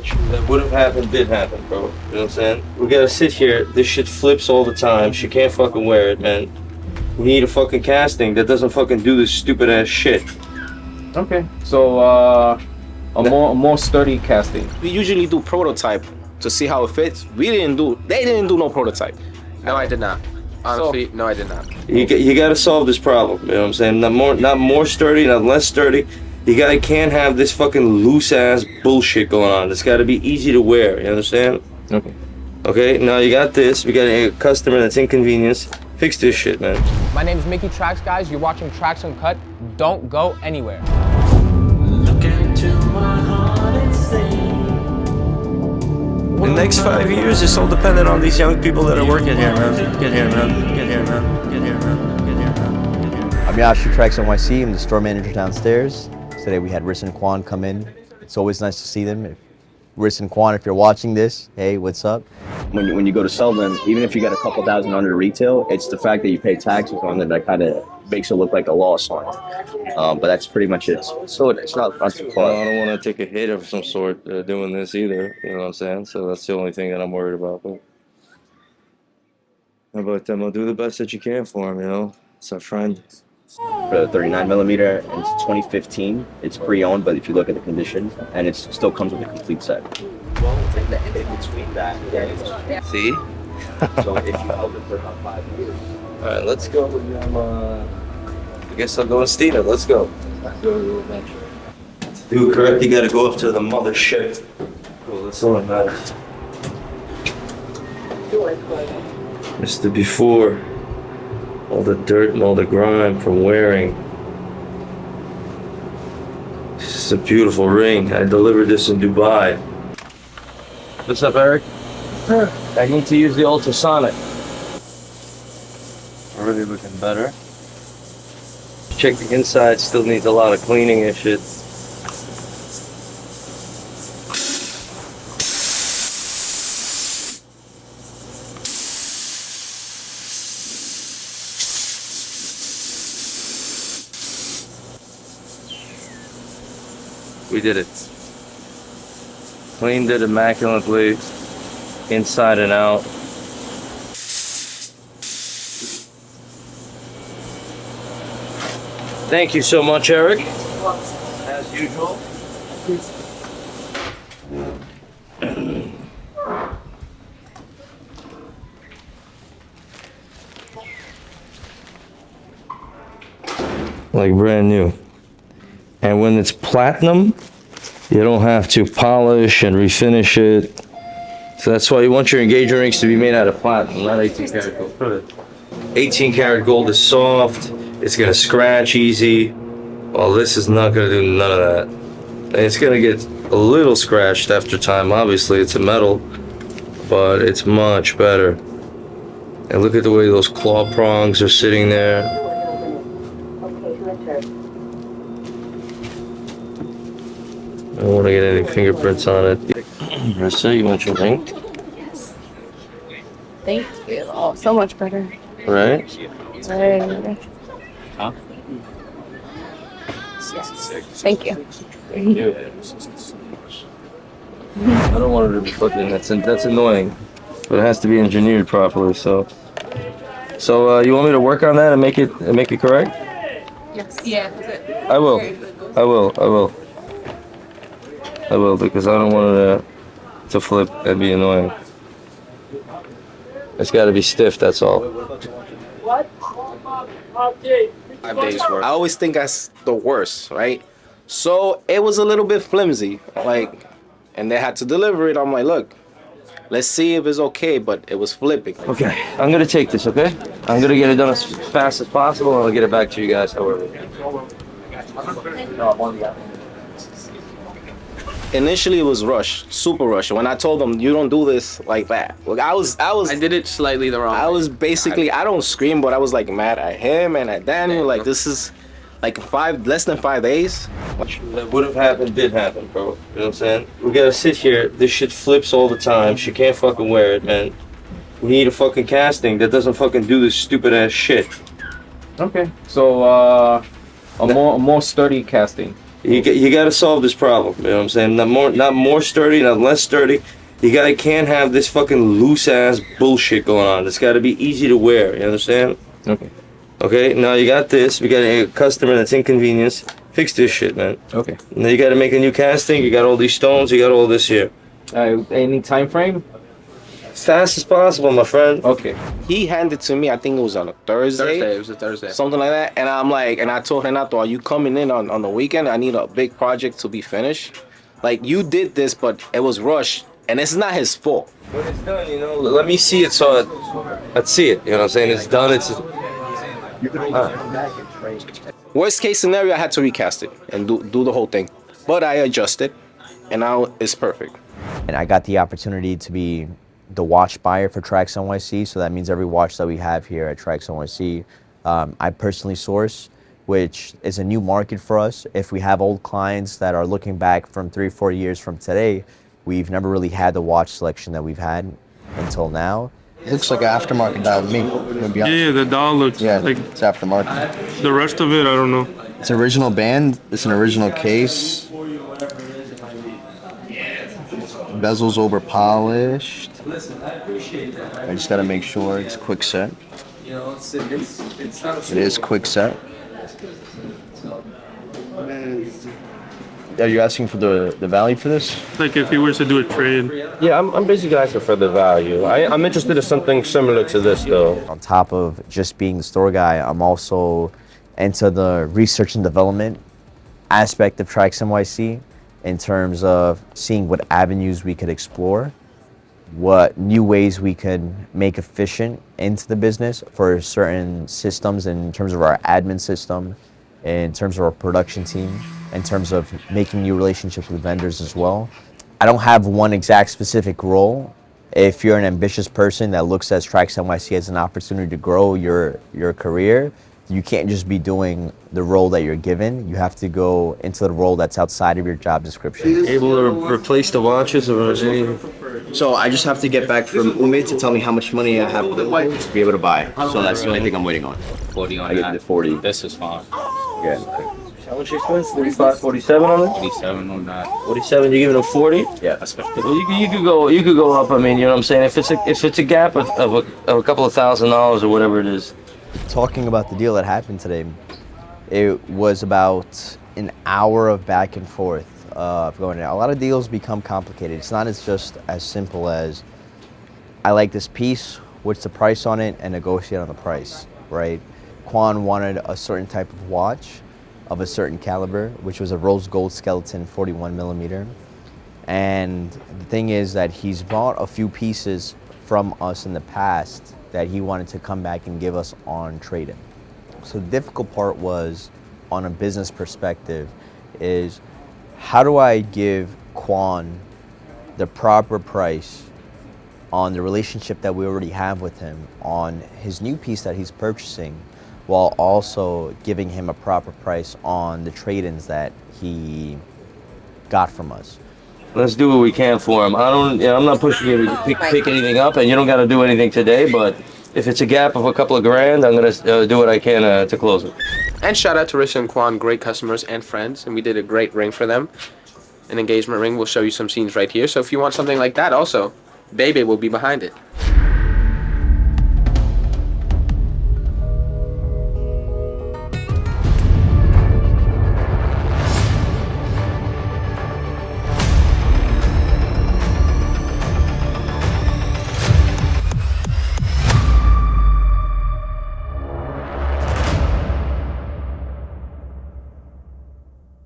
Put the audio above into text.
That would have happened, did happen, bro. You know what I'm saying? We gotta sit here. This shit flips all the time. She can't fucking wear it, man. We need a fucking casting that doesn't fucking do this stupid ass shit. Okay. So a more sturdy casting. We usually do prototype to see how it fits. They didn't do no prototype. No, I did not. Honestly, no, I did not. You gotta solve this problem. You know what I'm saying? Not more sturdy, not less sturdy. Can't have this fucking loose ass bullshit going on. It's gotta be easy to wear. You understand? Okay. Okay. Now you got this. We got a customer that's inconvenienced. Fix this shit, man. My name is Mickey Trax, guys. You're watching Trax Uncut. Don't go anywhere. Look into my heart and sing. The next 5 years is so dependent on these young people that are working here, man. Get here, man. Get here, man. Get here, man. Get here, man. Get here, man. I'm Yash, TraxNYC. I'm the store manager downstairs. Today we had Riss and Quan come in. It's always nice to see them. Riss and Quan, if you're watching this, hey, what's up? When you go to sell them, even if you got a couple thousand under retail, it's the fact that you pay taxes on it that kind of makes it look like a loss on it. But that's pretty much it. So it's not too far. I don't want to take a hit of some sort doing this either. You know what I'm saying? So that's the only thing that I'm worried about. But I'll do the best that you can for him. You know, it's our friend. For the 39 millimeter, and it's 2015. It's pre-owned, but if you look at the condition, and it still comes with a complete set. Well, it's like the in between that. Yeah. See? So if you held it for about 5 years. All right, let's go. I guess I'll go with Steven. Let's go. Let's go to the adventure. To do it correct, you got to go up to the mothership. Cool, that's all that matters. It's the before. All the dirt and all the grime from wearing. This is a beautiful ring. I delivered this in Dubai. What's up, Eric? Sure. I need to use the ultrasonic. Already looking better. Check the inside, still needs a lot of cleaning and shit. We did it. Cleaned it immaculately, inside and out. Thank you so much, Eric. As usual. Like brand new. And when it's platinum, you don't have to polish and refinish it. So that's why you want your engagement rings to be made out of platinum, not 18 karat gold. 18 karat gold is soft, it's gonna scratch easy. Well, this is not gonna do none of that. And it's gonna get a little scratched after time, obviously, it's a metal, but it's much better. And look at the way those claw prongs are sitting there. I don't want to get any fingerprints on it. Marissa, you want your ring? Yes. Thank you. Oh, so much better. Right? Right. Huh? Yes. Thank you. Thank you. I don't want it to be flipping. That's annoying. But it has to be engineered properly. So you want me to work on that and make it correct? Yes. Yeah. I will. I will, because I don't want it to flip and be annoying. It's got to be stiff, that's all. 5 days work. I always think that's the worst, right? So it was a little bit flimsy, like, and they had to deliver it. I'm like, look, let's see if it's okay, but it was flipping. Okay, I'm gonna take this, okay? I'm gonna get it done as fast as possible, and I'll get it back to you guys, however. Initially, it was rushed, super rushed. When I told them, you don't do this like that. Look, I did it slightly the wrong way. I was basically, I don't scream, but I was like mad at him and at Daniel. Like, this is like less than 5 days. That would have happened, did happen, bro. You know what I'm saying? We gotta sit here. This shit flips all the time. She can't fucking wear it, man. We need a fucking casting that doesn't fucking do this stupid ass shit. Okay. So a more sturdy casting. You got to solve this problem. You know what I'm saying? Not more sturdy, not less sturdy. Can't have this fucking loose ass bullshit going on. It's got to be easy to wear. You understand? Okay. Okay. Now you got this. We got a customer that's inconvenienced. Fix this shit, man. Okay. Now you got to make a new casting. You got all these stones. You got all this here. Any time frame? As fast as possible, my friend. Okay. He handed to me, I think it was on a Thursday. Thursday. It was a Thursday. Something like that. And I'm like, and I told Renato, are you coming in on the weekend? I need a big project to be finished. Like, you did this, but it was rushed. And it's not his fault. When it's done, you know, let me see it so let's see it. You know what I'm saying? It's done. It's. Worst case scenario, I had to recast it and do the whole thing. But I adjusted, and now it's perfect. And I got the opportunity to be the watch buyer for TraxNYC, so that means every watch that we have here at TraxNYC, I personally source, which is a new market for us. If we have old clients that are looking back from 3 or 4 years from today, we've never really had the watch selection that we've had until now. It looks like an aftermarket dial to me. Yeah, the dial looks like it's aftermarket. the rest of it, I don't know. It's original band. It's an original case. Bezel's over polished. I just gotta make sure it's quick set. It is quick set. Are you asking for the value for this? Like if he were to do a trade. Yeah, I'm basically asking for the value. I'm interested in something similar to this though. On top of just being the store guy, I'm also into the research and development aspect of TraxNYC in terms of seeing what avenues we could explore, what new ways we could make efficient into the business for certain systems in terms of our admin system, in terms of our production team, in terms of making new relationships with vendors as well. I don't have one exact specific role. If you're an ambitious person that looks at TraxNYC as an opportunity to grow your career, you can't just be doing the role that you're given. You have to go into the role that's outside of your job description. Able to replace the watches or any? So I just have to get back from Umid to tell me how much money I have to be able to buy. So that's the only thing I'm waiting on. 40 on I get the 40. This is fine. Yeah. How much you spend? 45, 47 on it? 47 on that. 47. You giving him 40? Yeah. Well, you could go up. I mean, you know what I'm saying? If it's a gap of a couple of $1,000s or whatever it is. Talking about the deal that happened today, it was about an hour of back and forth of going there. A lot of deals become complicated. It's not just as simple as, I like this piece, what's the price on it, and negotiate on the price, right? Quan wanted a certain type of watch of a certain caliber, which was a rose gold skeleton 41 millimeter. And the thing is that he's bought a few pieces from us in the past that he wanted to come back and give us on trade-in. So the difficult part was, on a business perspective, is how do I give Quan the proper price on the relationship that we already have with him on his new piece that he's purchasing, while also giving him a proper price on the trade-ins that he got from us. Let's do what we can for him. I'm not pushing you to pick anything up, and you don't got to do anything today, but if it's a gap of a couple of grand, I'm going to do what I can to close it. And shout out to Rissa and Quan, great customers and friends, and we did a great ring for them. An engagement ring. We'll show you some scenes right here. So if you want something like that also, Bebe will be behind it.